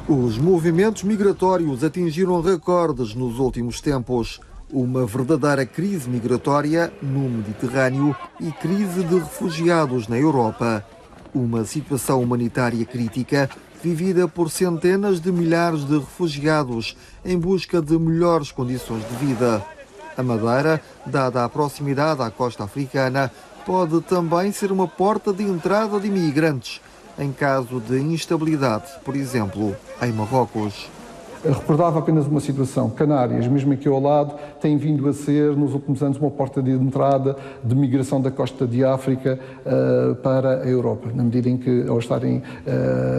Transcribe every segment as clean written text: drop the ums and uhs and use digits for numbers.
Os movimentos migratórios atingiram recordes nos últimos tempos. Uma verdadeira crise migratória no Mediterrâneo e crise de refugiados na Europa. Uma situação humanitária crítica vivida por centenas de milhares de refugiados em busca de melhores condições de vida. A Madeira, dada a proximidade à costa africana, pode também ser uma porta de entrada de imigrantes, em caso de instabilidade, por exemplo, em Marrocos. Recordava apenas uma situação. Canárias, mesmo aqui ao lado, tem vindo a ser, nos últimos anos, uma porta de entrada de migração da costa de África para a Europa, na medida em que, ao estarem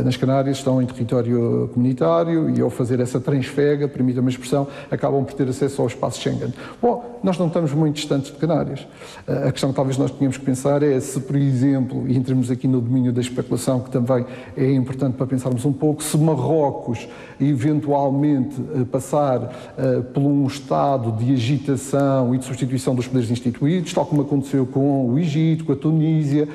nas Canárias, estão em território comunitário e, ao fazer essa transfega, permita-me a expressão, acabam por ter acesso ao espaço Schengen. Bom, nós não estamos muito distantes de Canárias. A questão que talvez nós tenhamos que pensar é se, por exemplo, e entramos aqui no domínio da especulação, que também é importante para pensarmos um pouco, se Marrocos, eventualmente, passar por um estado de agitação e de substituição dos poderes instituídos, tal como aconteceu com o Egito, com a Tunísia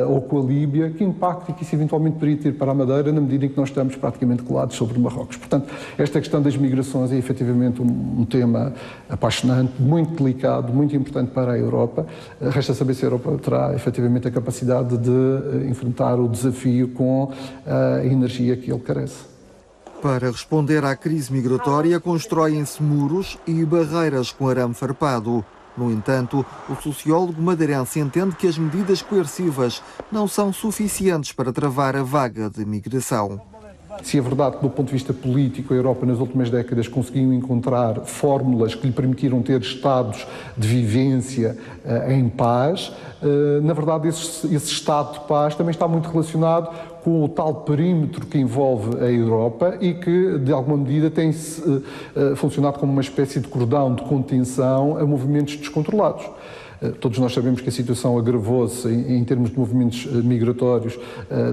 ou com a Líbia, que impacto que isso eventualmente poderia ter para a Madeira na medida em que nós estamos praticamente colados sobre Marrocos. Portanto, esta questão das migrações é efetivamente um tema apaixonante, muito delicado, muito importante para a Europa. Resta saber se a Europa terá efetivamente a capacidade de enfrentar o desafio com a energia que ele carece. Para responder à crise migratória, constroem-se muros e barreiras com arame farpado. No entanto, o sociólogo madeirense entende que as medidas coercivas não são suficientes para travar a vaga de migração. Se é verdade que, do ponto de vista político, a Europa nas últimas décadas conseguiu encontrar fórmulas que lhe permitiram ter estados de vivência em paz, na verdade esse estado de paz também está muito relacionado com o tal perímetro que envolve a Europa e que, de alguma medida, tem funcionado como uma espécie de cordão de contenção a movimentos descontrolados. Todos nós sabemos que a situação agravou-se em termos de movimentos migratórios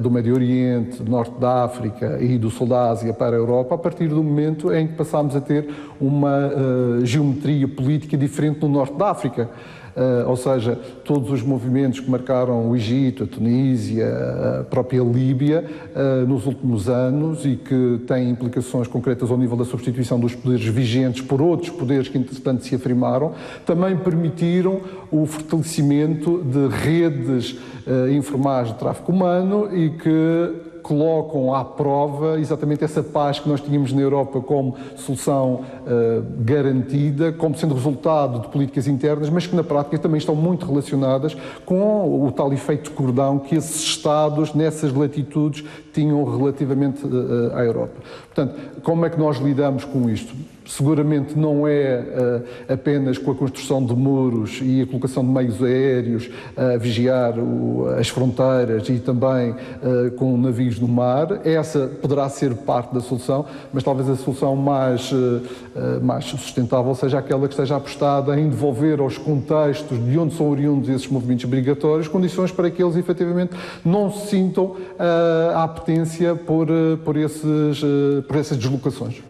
do Médio Oriente, do Norte da África e do Sul da Ásia para a Europa, a partir do momento em que passámos a ter uma geometria política diferente no Norte da África. Ou seja, todos os movimentos que marcaram o Egito, a Tunísia, a própria Líbia nos últimos anos e que têm implicações concretas ao nível da substituição dos poderes vigentes por outros poderes que, entretanto, se afirmaram, também permitiram o fortalecimento de redes informais de tráfico humano e que colocam à prova exatamente essa paz que nós tínhamos na Europa como solução garantida, como sendo resultado de políticas internas, mas que na prática também estão muito relacionadas com o tal efeito de cordão que esses Estados, nessas latitudes, tinham relativamente à Europa. Portanto, como é que nós lidamos com isto? Seguramente não é apenas com a construção de muros e a colocação de meios aéreos a vigiar as fronteiras e também com navios no mar. Essa poderá ser parte da solução, mas talvez a solução mais sustentável seja aquela que esteja apostada em devolver aos contextos de onde são oriundos esses movimentos migratórios condições para que eles efetivamente não se sintam a apetência por essas deslocações.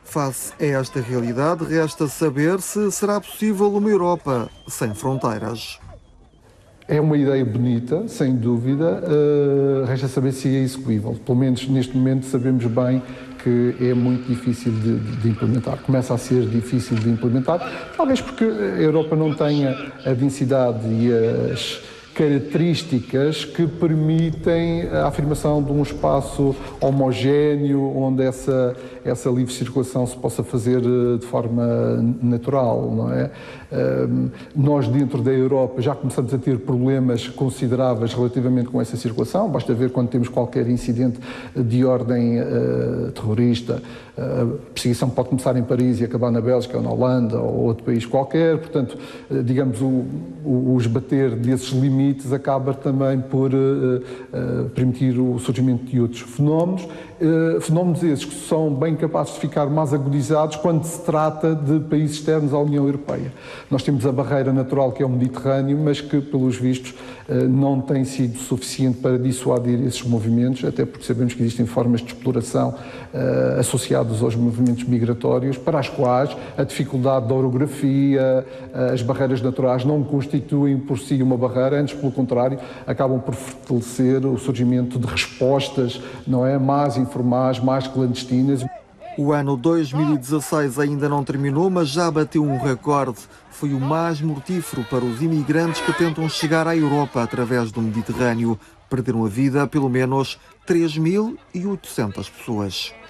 Face a esta realidade, resta saber se será possível uma Europa sem fronteiras. É uma ideia bonita, sem dúvida, resta saber se é execuível. Pelo menos neste momento sabemos bem que é muito difícil de implementar. Começa a ser difícil de implementar, talvez porque a Europa não tenha a densidade e as características que permitem a afirmação de um espaço homogéneo onde essa livre circulação se possa fazer de forma natural, não é? Nós dentro da Europa já começamos a ter problemas consideráveis relativamente com essa circulação, basta ver quando temos qualquer incidente de ordem terrorista, a perseguição pode começar em Paris e acabar na Bélgica ou na Holanda ou outro país qualquer, portanto, digamos, o esbater desses limites acaba também por permitir o surgimento de outros fenómenos, fenómenos esses que são bem capazes de ficar mais agudizados quando se trata de países externos à União Europeia. Nós temos a barreira natural que é o Mediterrâneo, mas que, pelos vistos, não tem sido suficiente para dissuadir esses movimentos, até porque sabemos que existem formas de exploração associadas aos movimentos migratórios, para as quais a dificuldade da orografia, as barreiras naturais não constituem por si uma barreira, antes antes, pelo contrário, acabam por fortalecer o surgimento de respostas, não é, mais informais, mais clandestinas. O ano 2016 ainda não terminou, mas já bateu um recorde. Foi o mais mortífero para os imigrantes que tentam chegar à Europa através do Mediterrâneo. Perderam a vida pelo menos 3.800 pessoas.